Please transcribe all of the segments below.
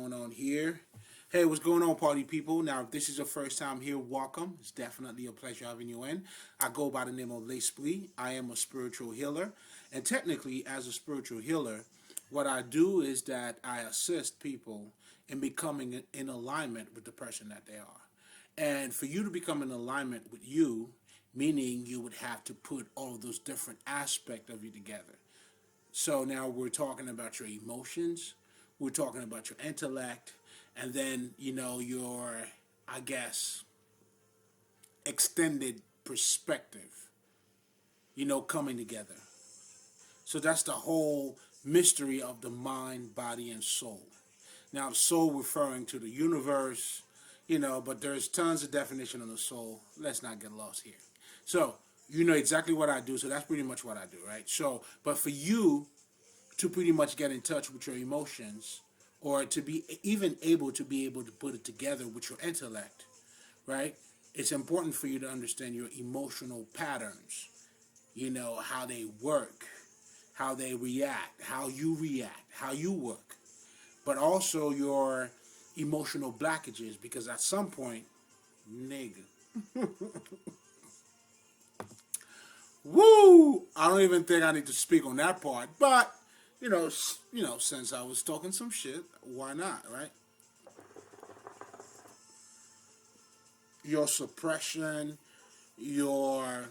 going on here? Hey, what's going on, party people? Now, if this is your first time here, welcome. It's definitely a pleasure having you in. I go by the name of L'Esprit. I am a spiritual healer. And technically, as a spiritual healer, what I do is that I assist people in becoming in alignment with the person that they are. And for you to become in alignment with you, meaning you would have to put all of those different aspects of you together. So now we're talking about your emotions, we're talking about your intellect, and then, your, I guess, extended perspective, coming together. So that's the whole mystery of the mind, body, and soul. Now, the soul referring to the universe, but there's tons of definition of the soul. Let's not get lost here. So, you know exactly what I do, so that's pretty much what I do, right? So, but for you to pretty much get in touch with your emotions, or to be even able to put it together with your intellect, right? It's important for you to understand your emotional patterns, how they work, how they react, how you work, but also your emotional blockages, because at some point, nigga, woo! I don't even think I need to speak on that part, but since I was talking some shit, why not, right? Your suppression, your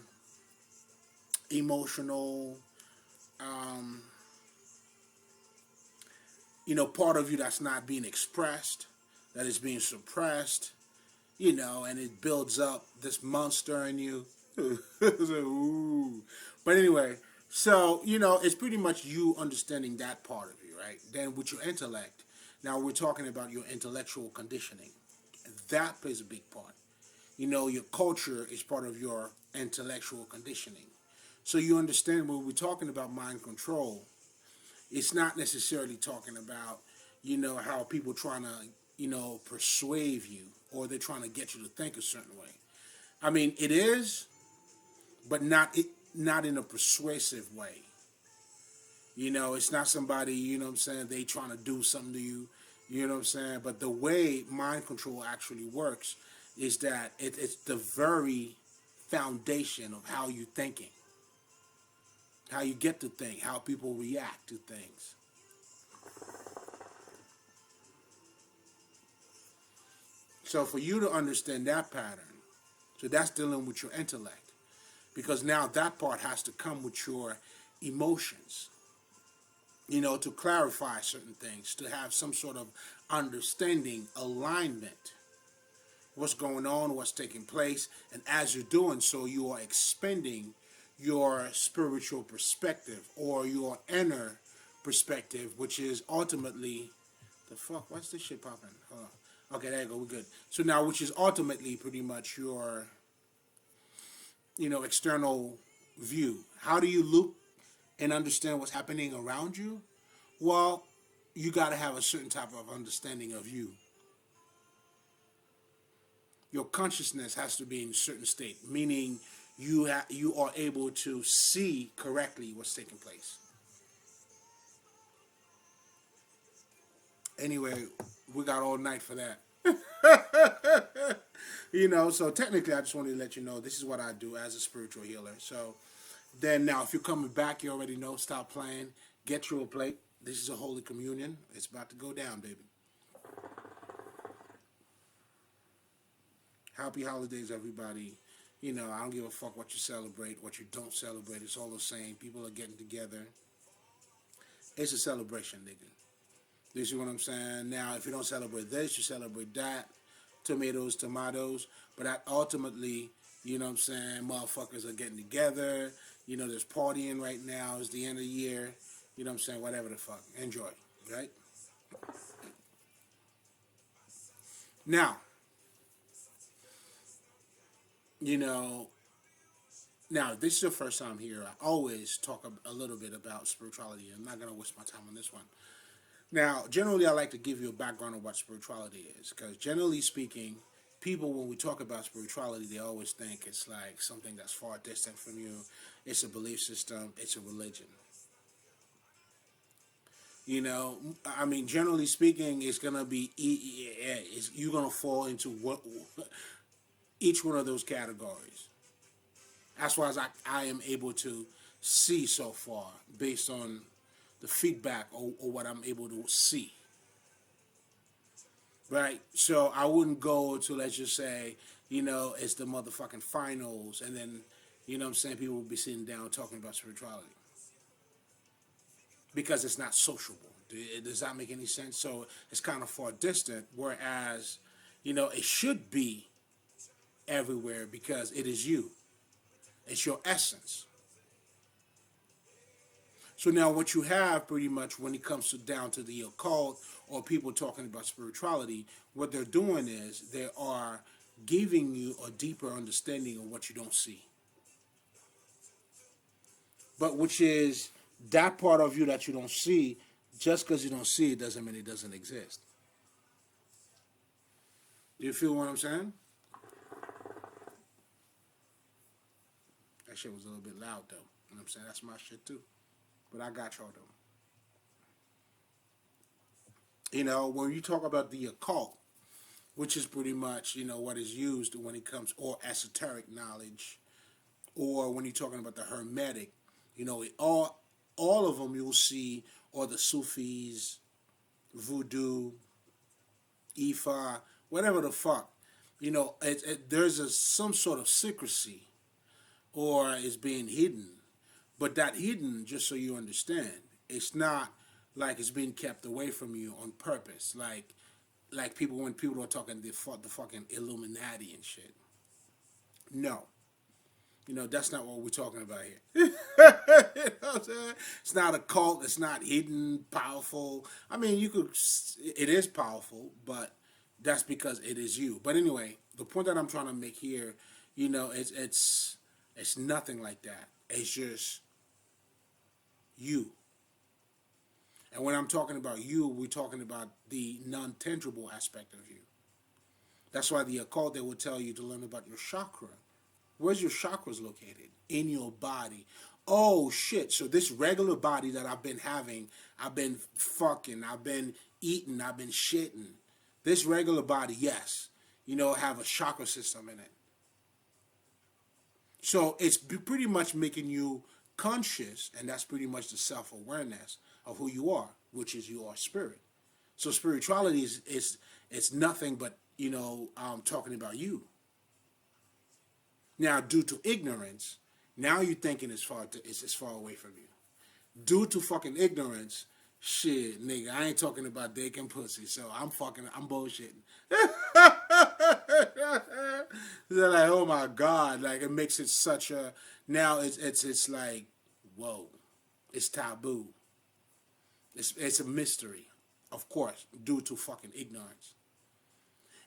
emotional, part of you that's not being expressed, that is being suppressed, and it builds up this monster in you. Ooh. But anyway, so, it's pretty much you understanding that part of you, right? Then with your intellect, now we're talking about your intellectual conditioning. That plays a big part. Your culture is part of your intellectual conditioning. So you understand when we're talking about mind control, it's not necessarily talking about, how people trying to, persuade you, or they're trying to get you to think a certain way. I mean, it is, but not in a persuasive way. It's not somebody, they trying to do something to you, But the way mind control actually works is that it's the very foundation of how you're thinking, how you get to think, how people react to things. So for you to understand that pattern, so that's dealing with your intellect, because now that part has to come with your emotions, to clarify certain things, to have some sort of understanding, alignment, what's going on, what's taking place, and as you're doing so, you are expanding your spiritual perspective, or your inner perspective, which is ultimately, the fuck, what's this shit popping? Hold on. Okay, there you go, we're good. So now, which is ultimately pretty much your, external view. How do you look and understand what's happening around you? Well, you got to have a certain type of understanding of you. Your consciousness has to be in a certain state, meaning you are able to see correctly what's taking place. Anyway, we got all night for that. So technically I just wanted to let you know this is what I do as a spiritual healer. So then now if you're coming back, you already know, stop playing, get you a plate. This is a Holy Communion. It's about to go down, baby. Happy holidays, everybody. I don't give a fuck what you celebrate, what you don't celebrate. It's all the same. People are getting together. It's a celebration, nigga. You see what I'm saying? Now, if you don't celebrate this, you celebrate that. Tomatoes. But that ultimately, motherfuckers are getting together. There's partying right now. It's the end of the year. Whatever the fuck. Enjoy, right? Now, now, this is your first time here. I always talk a little bit about spirituality. I'm not going to waste my time on this one. Now, generally, I like to give you a background of what spirituality is, because generally speaking, people, when we talk about spirituality, they always think it's like something that's far distant from you. It's a belief system. It's a religion. You know, I mean, generally speaking, it's gonna be you're gonna fall into each one of those categories. As far as I am able to see so far, based on the feedback or what I'm able to see. Right? So I wouldn't go to, let's just say, it's the motherfucking finals, and then, what I'm saying, people will be sitting down talking about spirituality because it's not sociable. Does that make any sense? So it's kind of far distant, whereas, it should be everywhere because it is you. It's your essence. So now what you have pretty much when it comes down to the occult or people talking about spirituality, what they're doing is they are giving you a deeper understanding of what you don't see. But which is that part of you that you don't see, just because you don't see it doesn't mean it doesn't exist. Do you feel what I'm saying? That shit was a little bit loud though. You know what I'm saying? That's my shit too. But I got y'all though. When you talk about the occult, which is pretty much, what is used when it comes, or esoteric knowledge, or when you're talking about the hermetic, all of them you'll see, or the Sufis, voodoo, Ifa, whatever the fuck, there's some sort of secrecy, or is being hidden. But that hidden, just so you understand, it's not like it's being kept away from you on purpose. Like people, when people are talking the fucking Illuminati and shit. No. That's not what we're talking about here. You know what I'm saying? It's not a cult. It's not hidden, powerful. I mean, it is powerful, but that's because it is you. But anyway, the point that I'm trying to make here, it's nothing like that. It's just you. And when I'm talking about you, we're talking about the non-tangible aspect of you. That's why the occult, they will tell you to learn about your chakra. Where's your chakras located? In your body. Oh, shit. So this regular body that I've been having, I've been fucking, I've been eating, I've been shitting. This regular body, yes, have a chakra system in it. So it's pretty much making you conscious, and that's pretty much the self-awareness of who you are, which is you are spirit. So spirituality is it's nothing but, talking about you. Now, due to ignorance, now you're thinking it's far away from you. Due to fucking ignorance, shit, nigga, I ain't talking about dick and pussy, so I'm bullshitting. They're like, oh my God, like it makes it such a, now it's like, whoa, it's taboo. It's a mystery, of course, due to fucking ignorance.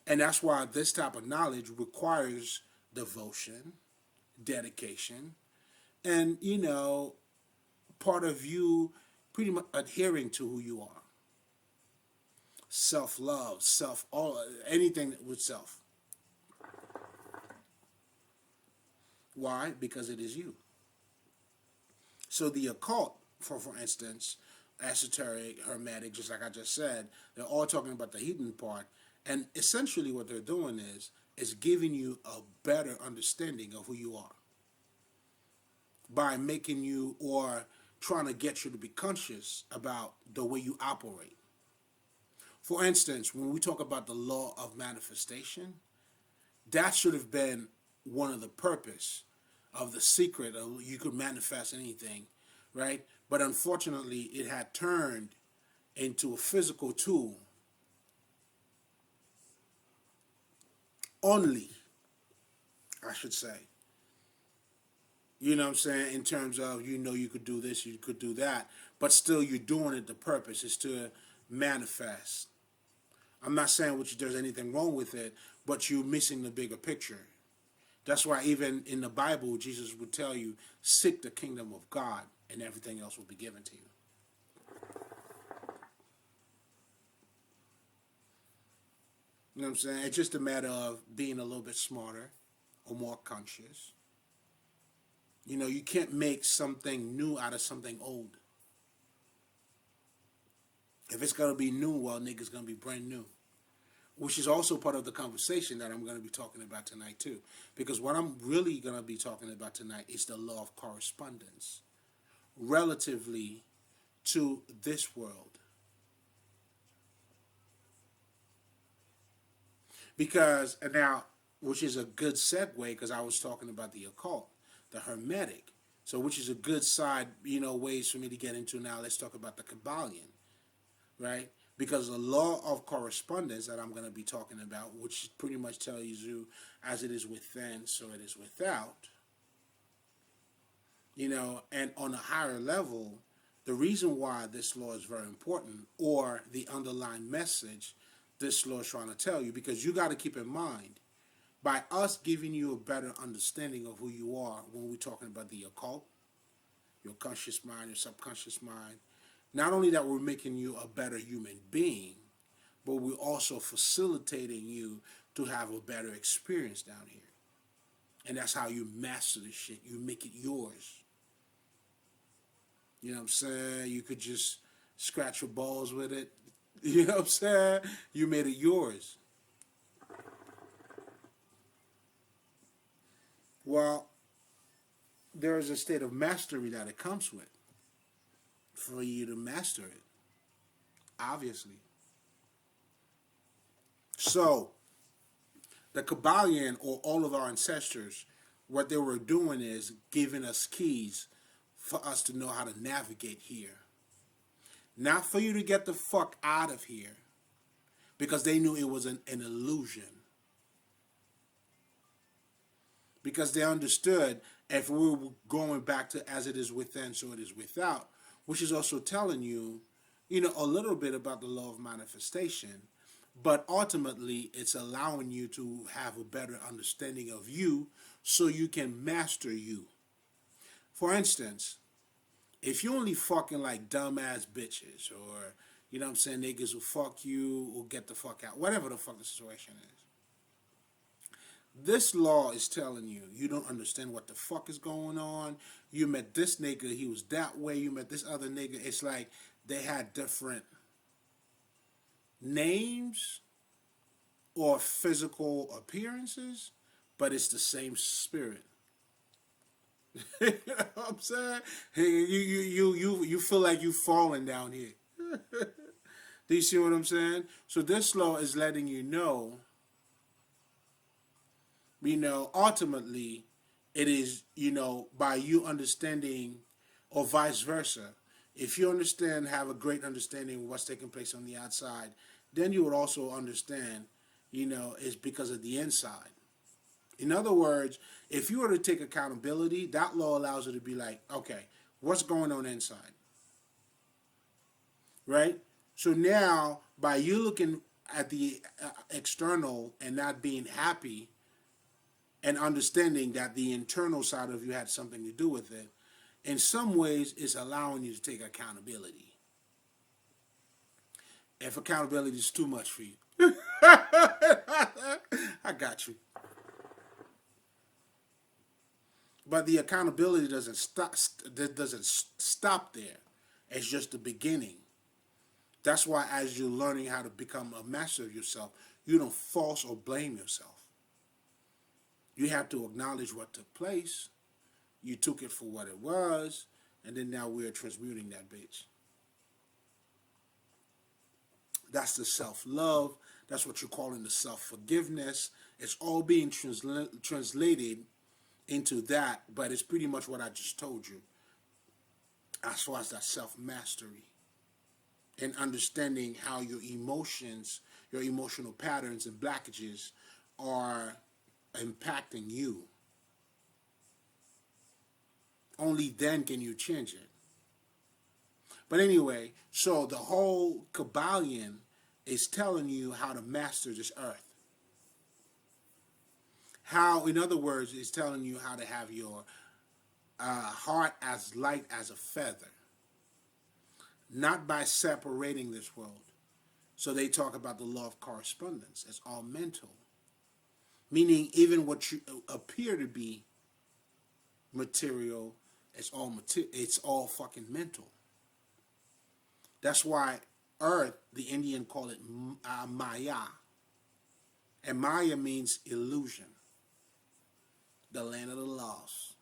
And that's why this type of knowledge requires devotion, dedication, and, part of you pretty much adhering to who you are. Self-love, anything with self. Why? Because it is you. So the occult, for instance, esoteric, hermetic, just like I just said, they're all talking about the hidden part. And essentially what they're doing is giving you a better understanding of who you are by making you, or trying to get you to be conscious about the way you operate. For instance, when we talk about the law of manifestation, that should have been one of the purpose of the secret of you could manifest anything, right? But unfortunately, it had turned into a physical tool only, I should say. You know what I'm saying? In terms of, you could do this, you could do that, but still you're doing it, the purpose is to manifest. I'm not saying there's anything wrong with it, but you're missing the bigger picture. That's why even in the Bible, Jesus would tell you, seek the kingdom of God, and everything else will be given to you. You know what I'm saying? It's just a matter of being a little bit smarter or more conscious. You can't make something new out of something old. If it's going to be new, well, nigga's going to be brand new. Which is also part of the conversation that I'm going to be talking about tonight, too. Because what I'm really going to be talking about tonight is the law of correspondence relatively to this world. Because, and now, which is a good segue, because I was talking about the occult, the Hermetic. So, which is a good side, ways for me to get into now. Let's talk about the Kabbalion, right? Because the law of correspondence that I'm going to be talking about, which pretty much tells you, as it is within, so it is without, and on a higher level, the reason why this law is very important, or the underlying message this law is trying to tell you, because you got to keep in mind, by us giving you a better understanding of who you are when we're talking about the occult, your conscious mind, your subconscious mind, not only that we're making you a better human being, but we're also facilitating you to have a better experience down here. And that's how you master this shit. You make it yours. You know what I'm saying? You could just scratch your balls with it. You know what I'm saying? You made it yours. Well, there is a state of mastery that it comes with for you to master it, obviously. So, the Kabbalion, or all of our ancestors, what they were doing is giving us keys for us to know how to navigate here. Not for you to get the fuck out of here, because they knew it was an illusion. Because they understood if we were going back to as it is within, so it is without, which is also telling you, a little bit about the law of manifestation, but ultimately it's allowing you to have a better understanding of you so you can master you. For instance, if you only fucking like dumbass bitches, or, niggas who fuck you or get the fuck out, whatever the fuck the situation is, this law is telling you, you don't understand what the fuck is going on. You met this nigga, he was that way. You met this other nigga. It's like they had different names or physical appearances, but it's the same spirit. You know what I'm saying? You feel like you falling down here. Do you see what I'm saying? So this law is letting you know, ultimately, it is, by you understanding, or vice versa. If you have a great understanding of what's taking place on the outside, then you would also understand, it's because of the inside. In other words, if you were to take accountability, that law allows you to be like, okay, what's going on inside? Right? So now, by you looking at the external and not being happy, and understanding that the internal side of you had something to do with it, in some ways, it's allowing you to take accountability. If accountability is too much for you, I got you. But the accountability doesn't stop there. It's just the beginning. That's why, as you're learning how to become a master of yourself, you don't false or blame yourself. You have to acknowledge what took place. You took it for what it was, and then now we're transmuting that bitch. That's the self-love. That's what you're calling the self-forgiveness. It's all being translated into that, but it's pretty much what I just told you as far as that self-mastery and understanding how your emotions, your emotional patterns and blockages are impacting you. Only then can you change it. But anyway, so the whole Kabbalion is telling you how to master this earth. How, in other words, it's telling you how to have your heart as light as a feather. Not by separating this world. So they talk about the law of correspondence. It's all mental. Meaning even what you appear to be material, it's all fucking mental. That's why Earth, the Indian call it Maya. And Maya means illusion, the land of the lost.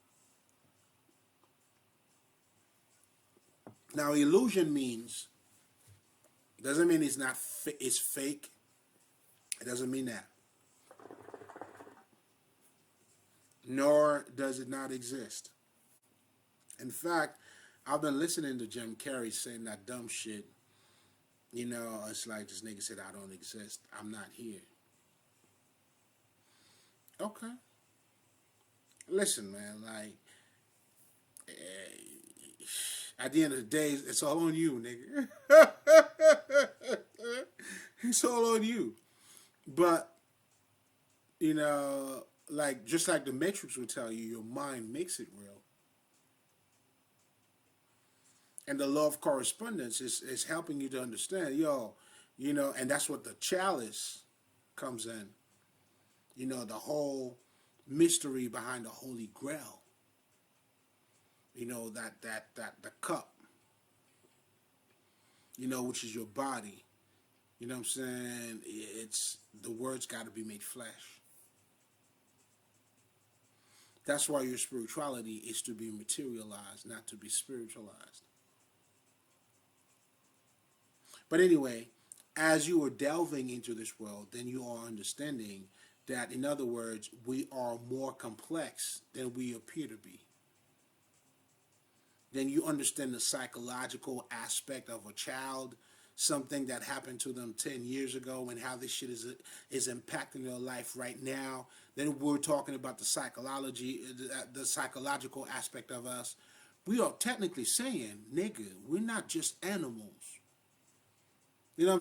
Now, illusion means, doesn't mean it's not, it's fake. It doesn't mean that. Nor does it not exist. In fact, I've been listening to Jim Carrey saying that dumb shit. You know, it's like this nigga said, I don't exist. I'm not here. Okay. Listen, man, like, at the end of the day, it's all on you, nigga. It's all on you. But, you know, like, just like the Matrix will tell you, your mind makes it real. And the law of correspondence is helping you to understand, yo, you know, and that's what the chalice comes in. You know, the whole mystery behind the Holy Grail. You know, that the cup, you know, which is your body. You know what I'm saying? It's, the words got to be made flesh. That's why your spirituality is to be materialized, not to be spiritualized. But anyway, as you are delving into this world, then you are understanding that, in other words, we are more complex than we appear to be. Then you understand the psychological aspect of a child, something that happened to them 10 years ago, and how this shit is impacting their life right now. Then we're talking about the psychological aspect of us. We are technically saying, nigga, we're not just animals.